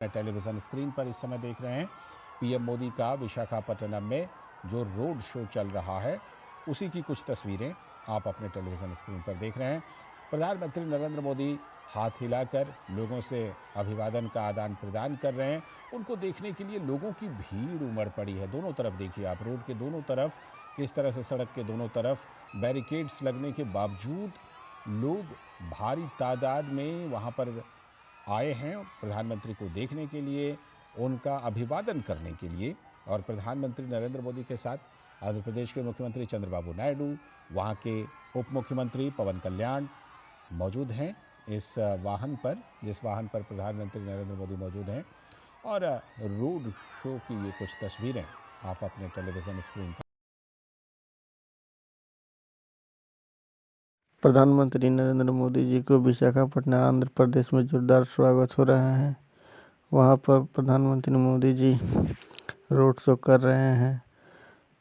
Television screen पर इस समय देख रहे हैं पीएम मोदी का विशाखापट्टनम में जो रोड शो चल रहा है उसी की कुछ तस्वीरें आप अपने टेलीविजन स्क्रीन पर देख रहे हैं। प्रधानमंत्री नरेंद्र मोदी हाथ हिलाकर लोगों से अभिवादन का आदान प्रदान कर रहे हैं। उनको देखने के लिए लोगों की भीड़ उमड़ पड़ी है। दोनों तरफ देखिए आप, रोड के दोनों तरफ किस तरह से सड़क के दोनों तरफ बैरिकेड्स लगने के बावजूद लोग भारी तादाद में वहाँ पर आए हैं प्रधानमंत्री को देखने के लिए, उनका अभिवादन करने के लिए। और प्रधानमंत्री नरेंद्र मोदी के साथ आंध्र प्रदेश के मुख्यमंत्री चंद्रबाबू नायडू, वहाँ के उप मुख्यमंत्री पवन कल्याण मौजूद हैं इस वाहन पर, जिस वाहन पर प्रधानमंत्री नरेंद्र मोदी मौजूद हैं। और रोड शो की ये कुछ तस्वीरें आप अपने टेलीविज़न स्क्रीन पर। प्रधानमंत्री नरेंद्र मोदी जी को विशाखापट्टनम आंध्र प्रदेश में जोरदार स्वागत हो रहा है। वहां पर प्रधानमंत्री मोदी जी रोड शो कर रहे हैं।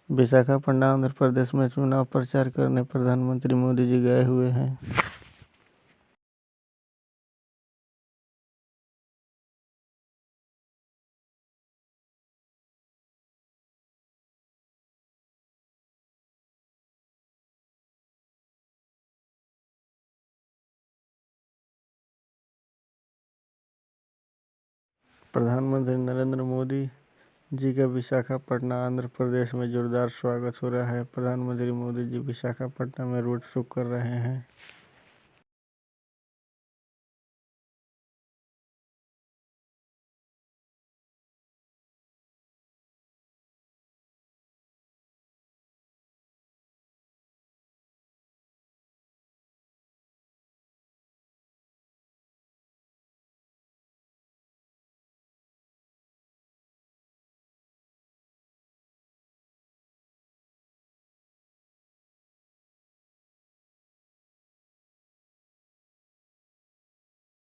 विशाखापट्टनम आंध्र प्रदेश में चुनाव प्रचार करने प्रधानमंत्री मोदी जी गए हुए हैं। प्रधानमंत्री नरेंद्र मोदी जी का विशाखापट्टनम आंध्र प्रदेश में जोरदार स्वागत हो रहा है। प्रधानमंत्री मोदी जी विशाखापट्टनम में रोड शो कर रहे हैं।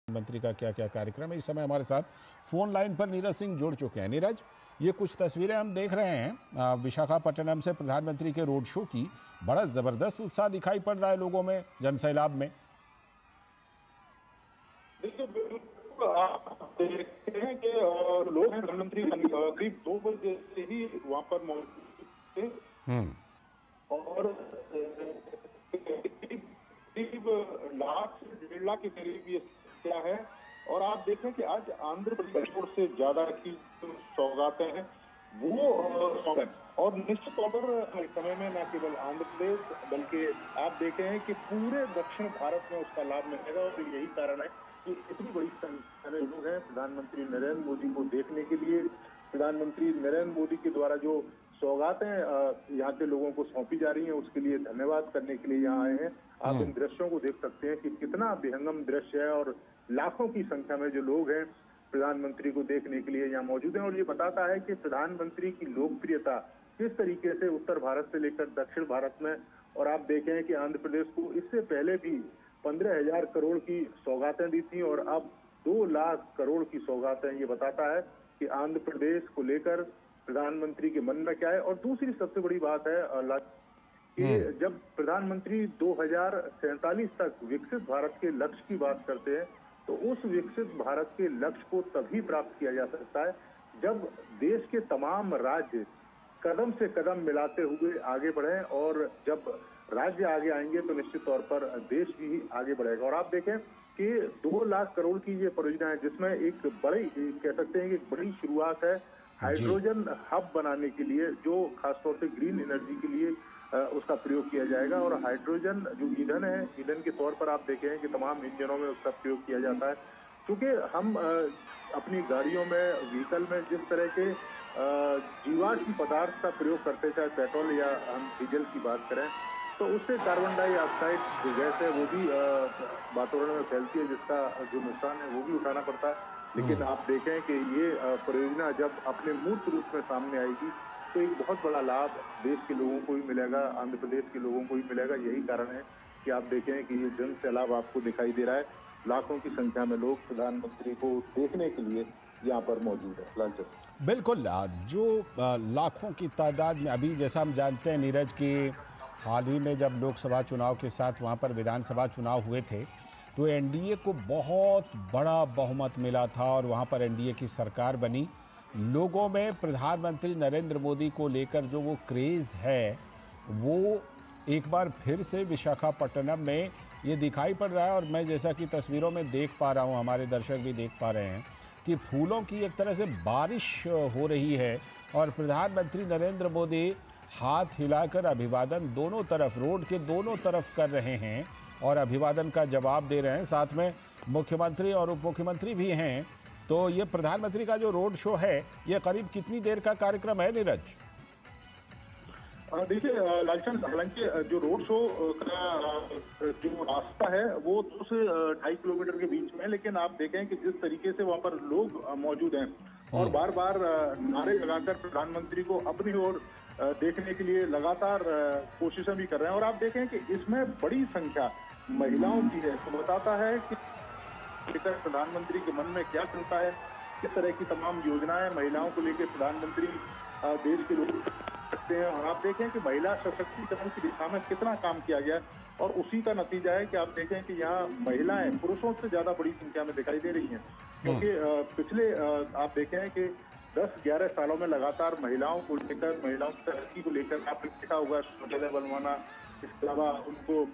मंत्री का क्या क्या कार्यक्रम है, इस समय हमारे साथ फोन लाइन पर नीरज सिंह जुड़ चुके हैं। नीरज, ये कुछ तस्वीरें हम देख रहे हैं विशाखापट्टनम से प्रधानमंत्री के रोड शो की। बड़ा जबरदस्त उत्साह दिखाई पड़ रहा है लोगों में, जनसैलाब में। देखिए, बिल्कुल आप देखते हैं कि लोग हैं, प्रधानमंत्री करीब 2 बजे से ही वहां पर मौजूद थे और करीब लाख से 1.5 लाख के करीब ये क्या है। और आप देखें कि आज आंध्र प्रदेश से ज्यादा की सौगातें हैं वो और निश्चित तौर पर इस समय में न केवल आंध्र प्रदेश बल्कि आप देखे हैं कि पूरे दक्षिण भारत में उसका लाभ मिलेगा। और यही कारण है कि इतनी बड़ी संख्या में लोग हैं प्रधानमंत्री नरेंद्र मोदी को देखने के लिए। प्रधानमंत्री नरेंद्र मोदी के द्वारा जो सौगातें यहाँ के लोगों को सौंपी जा रही हैं उसके लिए धन्यवाद करने के लिए यहाँ आए हैं। आप इन दृश्यों को देख सकते हैं कि कितना विहंगम दृश्य है और लाखों की संख्या में जो लोग हैं प्रधानमंत्री को देखने के लिए यहाँ मौजूद हैं। और ये बताता है कि प्रधानमंत्री की लोकप्रियता किस तरीके से उत्तर भारत से लेकर दक्षिण भारत में। और आप देखें कि आंध्र प्रदेश को इससे पहले भी 15,000 करोड़ की सौगातें दी थी और अब 2 लाख करोड़ की सौगातें। ये बताता है कि आंध्र प्रदेश को लेकर प्रधानमंत्री के मन में क्या है। और दूसरी सबसे बड़ी बात है कि जब प्रधानमंत्री 2047 तक विकसित भारत के लक्ष्य की बात करते हैं तो उस विकसित भारत के लक्ष्य को तभी प्राप्त किया जा सकता है जब देश के तमाम राज्य कदम से कदम मिलाते हुए आगे बढ़े। और जब राज्य आगे आएंगे तो निश्चित तौर पर देश भी आगे बढ़ेगा। और आप देखें कि 2 लाख करोड़ की ये परियोजना है जिसमें एक बड़ी, कह सकते हैं कि एक बड़ी शुरुआत है हाइड्रोजन हब बनाने के लिए, जो खासतौर से ग्रीन एनर्जी के लिए उसका प्रयोग किया जाएगा। और हाइड्रोजन जो ईंधन है, ईंधन के तौर पर आप देखें कि तमाम इंजनों में उसका प्रयोग किया जाता है। क्योंकि हम अपनी गाड़ियों में, व्हीकल में जिस तरह के जीवाश्म पदार्थ का प्रयोग करते, चाहे पेट्रोल या हम डीजल की बात करें, तो उससे कार्बन डाइऑक्साइड जो गैस है वो भी वातावरण में फैलती है, जिसका जो नुकसान है वो भी उठाना पड़ता है। लेकिन आप देखें कि ये परियोजना जब अपने मूर्त रूप में सामने आएगी तो एक बहुत बड़ा लाभ देश के लोगों को भी मिलेगा, आंध्र प्रदेश के लोगों को भी मिलेगा। यही कारण है कि आप देखें कि ये जन सैलाब आपको दिखाई दे रहा है। लाखों की संख्या में लोग प्रधानमंत्री को देखने के लिए यहाँ पर मौजूद है। लालचंद, बिल्कुल, जो लाखों की तादाद में, अभी जैसा हम जानते हैं नीरज कि हाल ही में जब लोकसभा चुनाव के साथ वहाँ पर विधानसभा चुनाव हुए थे तो एनडीए को बहुत बड़ा बहुमत मिला था और वहाँ पर एनडीए की सरकार बनी। लोगों में प्रधानमंत्री नरेंद्र मोदी को लेकर जो वो क्रेज़ है वो एक बार फिर से विशाखापट्टनम में ये दिखाई पड़ रहा है। और मैं जैसा कि तस्वीरों में देख पा रहा हूँ, हमारे दर्शक भी देख पा रहे हैं कि फूलों की एक तरह से बारिश हो रही है और प्रधानमंत्री नरेंद्र मोदी हाथ हिलाकर अभिवादन दोनों तरफ, रोड के दोनों तरफ कर रहे हैं और अभिवादन का जवाब दे रहे हैं। साथ में मुख्यमंत्री और उप मुख्यमंत्री भी हैं। तो ये प्रधानमंत्री का जो रोड शो है ये करीब कितनी देर का कार्यक्रम है नीरज? देखिए लालचंद, हालांकि जो रोड शो का जो रास्ता है वो 2 से 2.5 किलोमीटर के बीच में है, लेकिन आप देखें कि जिस तरीके से वहां पर लोग मौजूद हैं और बार बार नारे लगाकर प्रधानमंत्री को अपनी ओर देखने के लिए लगातार कोशिशें भी कर रहे हैं। और आप देखें कि इसमें बड़ी संख्या महिलाओं की है, तो बताता है कि प्रधानमंत्री के मन में क्या चलता है, किस तरह की तमाम योजनाएं महिलाओं को लेकर प्रधानमंत्री देश के लोग सकते हैं। और आप देखें कि महिला सशक्तिकरण की दिशा में कितना काम किया गया और उसी का नतीजा है कि आप देखें कि यहाँ महिलाएं पुरुषों से ज्यादा बड़ी संख्या में दिखाई दे रही हैं। क्योंकि पिछले आप देखें कि 10-11 सालों में लगातार महिलाओं को लेकर, महिलाओं की तरक्की को लेकर आपने देखा होगा शौचालय बनवाना, इसके अलावा उनको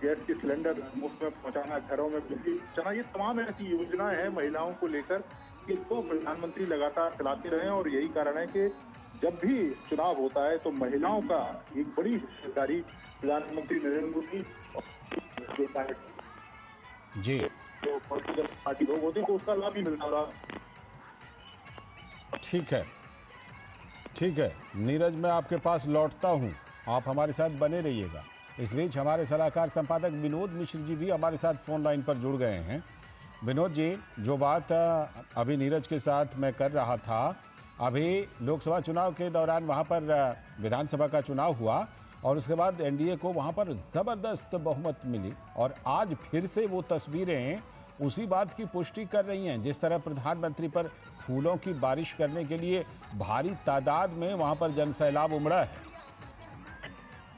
गैस के सिलेंडर मुफ्त में पहुंचाना, घरों में बिजली पहुंचाना, ये तमाम ऐसी योजनाएं हैं महिलाओं को लेकर कि तो प्रधानमंत्री लगातार चलाते रहे। और यही कारण है कि जब भी चुनाव होता है तो महिलाओं का एक बड़ी हिस्सेदारी प्रधानमंत्री नरेंद्र मोदी देता है जी, जो पॉलिटिकल पार्टी लोग होते हैं तो उसका लाभ भी मिलता रहा। ठीक है नीरज, मैं आपके पास लौटता हूँ, आप हमारे साथ बने रहिएगा। इस बीच हमारे सलाहकार संपादक विनोद मिश्र जी भी हमारे साथ फोन लाइन पर जुड़ गए हैं। विनोद जी, जो बात अभी नीरज के साथ मैं कर रहा था, अभी लोकसभा चुनाव के दौरान वहाँ पर विधानसभा का चुनाव हुआ और उसके बाद एनडीए को वहाँ पर ज़बरदस्त बहुमत मिली और आज फिर से वो तस्वीरें उसी बात की पुष्टि कर रही हैं। जिस तरह प्रधानमंत्री पर फूलों की बारिश करने के लिए भारी तादाद में वहाँ पर जनसैलाब उमड़ा है।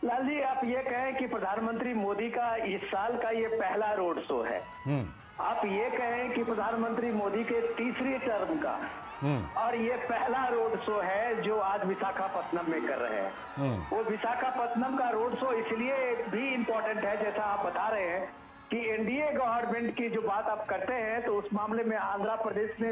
लाल जी, आप ये कहें कि प्रधानमंत्री मोदी का इस साल का ये पहला रोड शो है। आप ये कहें कि प्रधानमंत्री मोदी के तीसरी टर्म का और ये पहला रोड शो है जो आज विशाखापट्टनम में कर रहे हैं। वो विशाखापट्टनम का रोड शो इसलिए भी इम्पोर्टेंट है, जैसा आप बता रहे हैं कि एनडीए गवर्नमेंट की जो बात आप करते हैं तो उस मामले में आंध्र प्रदेश ने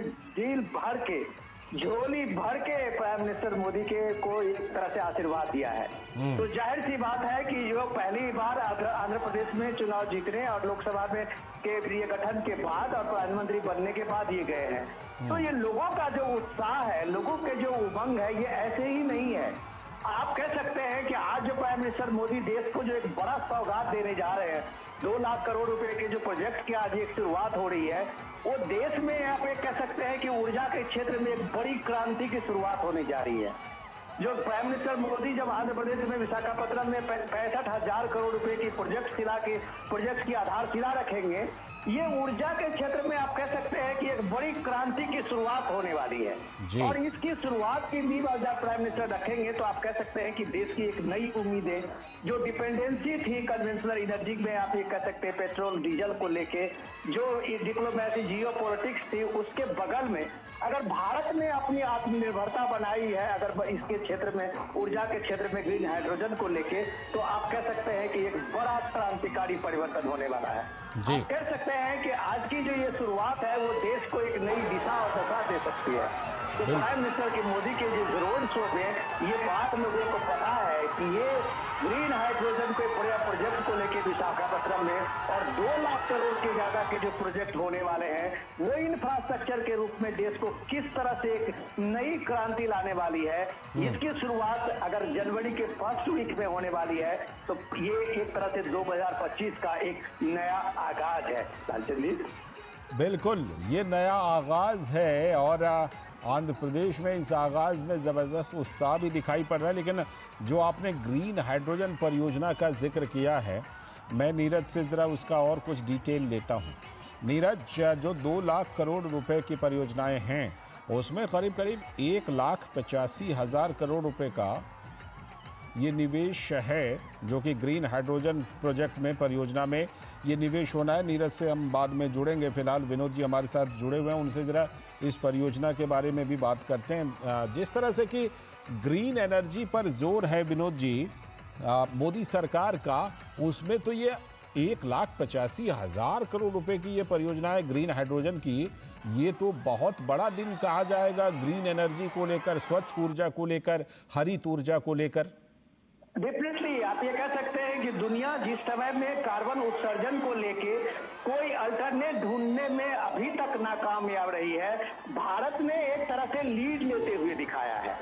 झोली भर के प्राइम मिनिस्टर मोदी को एक तरह से आशीर्वाद दिया है। तो जाहिर सी बात है कि जो पहली बार आंध्र प्रदेश में चुनाव जीतने और लोकसभा में के प्रिय गठन के बाद और प्रधानमंत्री बनने के बाद ये गए हैं। तो ये लोगों का जो उत्साह है, लोगों के जो उमंग है, ये ऐसे ही नहीं है। आप कह सकते हैं कि आज जो प्राइम मिनिस्टर मोदी देश को जो एक बड़ा सौगात देने जा रहे हैं, 2 लाख करोड़ रुपए के जो प्रोजेक्ट की आज एक शुरुआत हो रही है, वो देश में आप एक कह सकते हैं कि ऊर्जा के क्षेत्र में एक बड़ी क्रांति की शुरुआत होने जा रही है। जो प्राइम मिनिस्टर मोदी जब आंध्र प्रदेश में विशाखापट्टनम में 65,000 करोड़ रुपए की प्रोजेक्ट की आधारशिला रखेंगे, ये ऊर्जा के क्षेत्र में आप कह सकते हैं कि एक बड़ी क्रांति की शुरुआत होने वाली है। और इसकी शुरुआत की नींव जब प्राइम मिनिस्टर रखेंगे तो आप कह सकते हैं कि देश की एक नई उम्मीदें, जो डिपेंडेंसी थी कन्वेंशनल एनर्जी में, आप ये कह सकते हैं पेट्रोल डीजल को लेके जो डिप्लोमेसी जियो पॉलिटिक्स थी, उसके बगल में अगर भारत ने अपनी आत्मनिर्भरता बनाई है, अगर इसके क्षेत्र में ऊर्जा के क्षेत्र में ग्रीन हाइड्रोजन को लेके, तो आप कह सकते हैं कि एक बड़ा क्रांतिकारी परिवर्तन होने वाला है। आप कह सकते हैं कि आज की जो ये शुरुआत है वो देश को एक नई दिशा और दशा दे सकती है। तो प्राइम मिनिस्टर की मोदी के जो रोड शो में ये बात लोगों को पता है कि ये ग्रीन हाइड्रोजन के पूरे प्रोजेक्ट को लेके विशाखापट्टनम में और 2 लाख करोड़ के ज्यादा के जो प्रोजेक्ट होने वाले हैं, वो इंफ्रास्ट्रक्चर के रूप में देश को किस तरह से एक नई क्रांति लाने वाली है, इसकी शुरुआत अगर जनवरी के फर्स्ट वीक में होने वाली है, तो ये एक तरह से 2025 का एक नया आगाज है। लालचंद जी, बिल्कुल, ये नया आगाज है और आंध्र प्रदेश में इस आगाज में ज़बरदस्त उत्साह भी दिखाई पड़ रहा है। लेकिन जो आपने ग्रीन हाइड्रोजन परियोजना का जिक्र किया है, मैं नीरज से ज़रा उसका और कुछ डिटेल लेता हूँ। नीरज, जो 2 लाख करोड़ रुपए की परियोजनाएं हैं उसमें करीब 1,85,000 करोड़ रुपए का ये निवेश है जो कि ग्रीन हाइड्रोजन प्रोजेक्ट में, परियोजना में ये निवेश होना है। नीरज से हम बाद में जुड़ेंगे, फिलहाल विनोद जी हमारे साथ जुड़े हुए हैं, उनसे ज़रा इस परियोजना के बारे में भी बात करते हैं। जिस तरह से कि ग्रीन एनर्जी पर जोर है विनोद जी मोदी सरकार का, उसमें तो ये 1,85,000 करोड़ रुपए की ये परियोजना है ग्रीन हाइड्रोजन की। ये तो बहुत बड़ा दिन कहा जाएगा ग्रीन एनर्जी को लेकर, स्वच्छ ऊर्जा को लेकर, हरित ऊर्जा को लेकर। डेफिनेटली आप ये कह सकते हैं कि दुनिया जिस समय में कार्बन उत्सर्जन को लेके कोई अल्टरनेट ढूंढने में अभी तक नाकामयाब रही है, भारत ने एक तरह से लीड लेते हुए दिखाया है।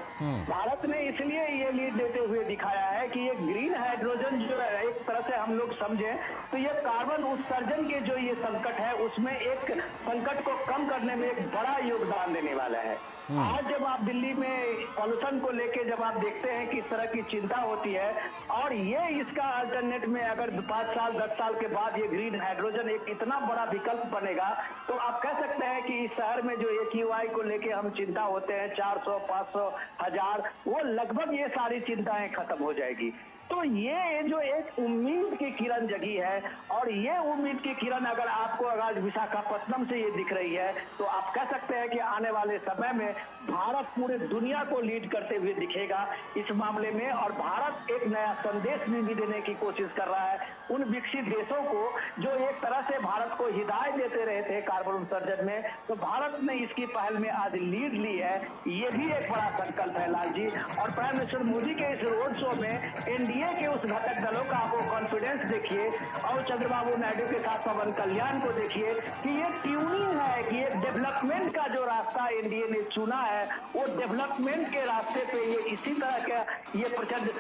भारत ने इसलिए ये लीड लेते हुए दिखाया है कि ये ग्रीन हाइड्रोजन जो एक तरह से हम लोग समझें तो ये कार्बन उत्सर्जन के जो ये संकट है उसमें एक संकट को कम करने में एक बड़ा योगदान देने वाला है। आज जब आप दिल्ली में पॉल्यूशन को लेके जब आप देखते हैं कि इस तरह की चिंता होती है और ये इसका अल्टरनेट में अगर 5 साल 10 साल के बाद ये ग्रीन हाइड्रोजन एक इतना बड़ा विकल्प बनेगा तो आप कह सकते हैं कि इस शहर में जो AQI को लेके हम चिंता होते हैं 400, 500, 1000, वो लगभग ये सारी चिंताएं खत्म हो जाएगी। तो ये जो एक उम्मीद की किरण जगी है और ये उम्मीद की किरण अगर आपको अगर विशाखापट्टनम से ये दिख रही है तो आप कह सकते हैं कि आने वाले समय में भारत पूरे दुनिया को लीड करते हुए दिखेगा इस मामले में। और भारत एक नया संदेश भी देने की कोशिश कर रहा है उन विकसित देशों को जो एक तरह से भारत को हिदायत देते रहे थे कार्बन उत्सर्जन में, तो भारत ने इसकी पहल में आज लीड ली है। ये भी एक बड़ा संकल्प है लाल जी। और प्राइम मिनिस्टर मोदी के इस रोड शो में एनडीए के उस घटक दलों का आप कॉन्फिडेंस देखिए और चंद्रबाबू नायडू के साथ पवन कल्याण को देखिए कि ये ट्यूनिंग है कि एक डेवलपमेंट का जो रास्ता एनडीए ने चुना है वो डेवलपमेंट के रास्ते पे ये इसी तरह का ये प्रचंड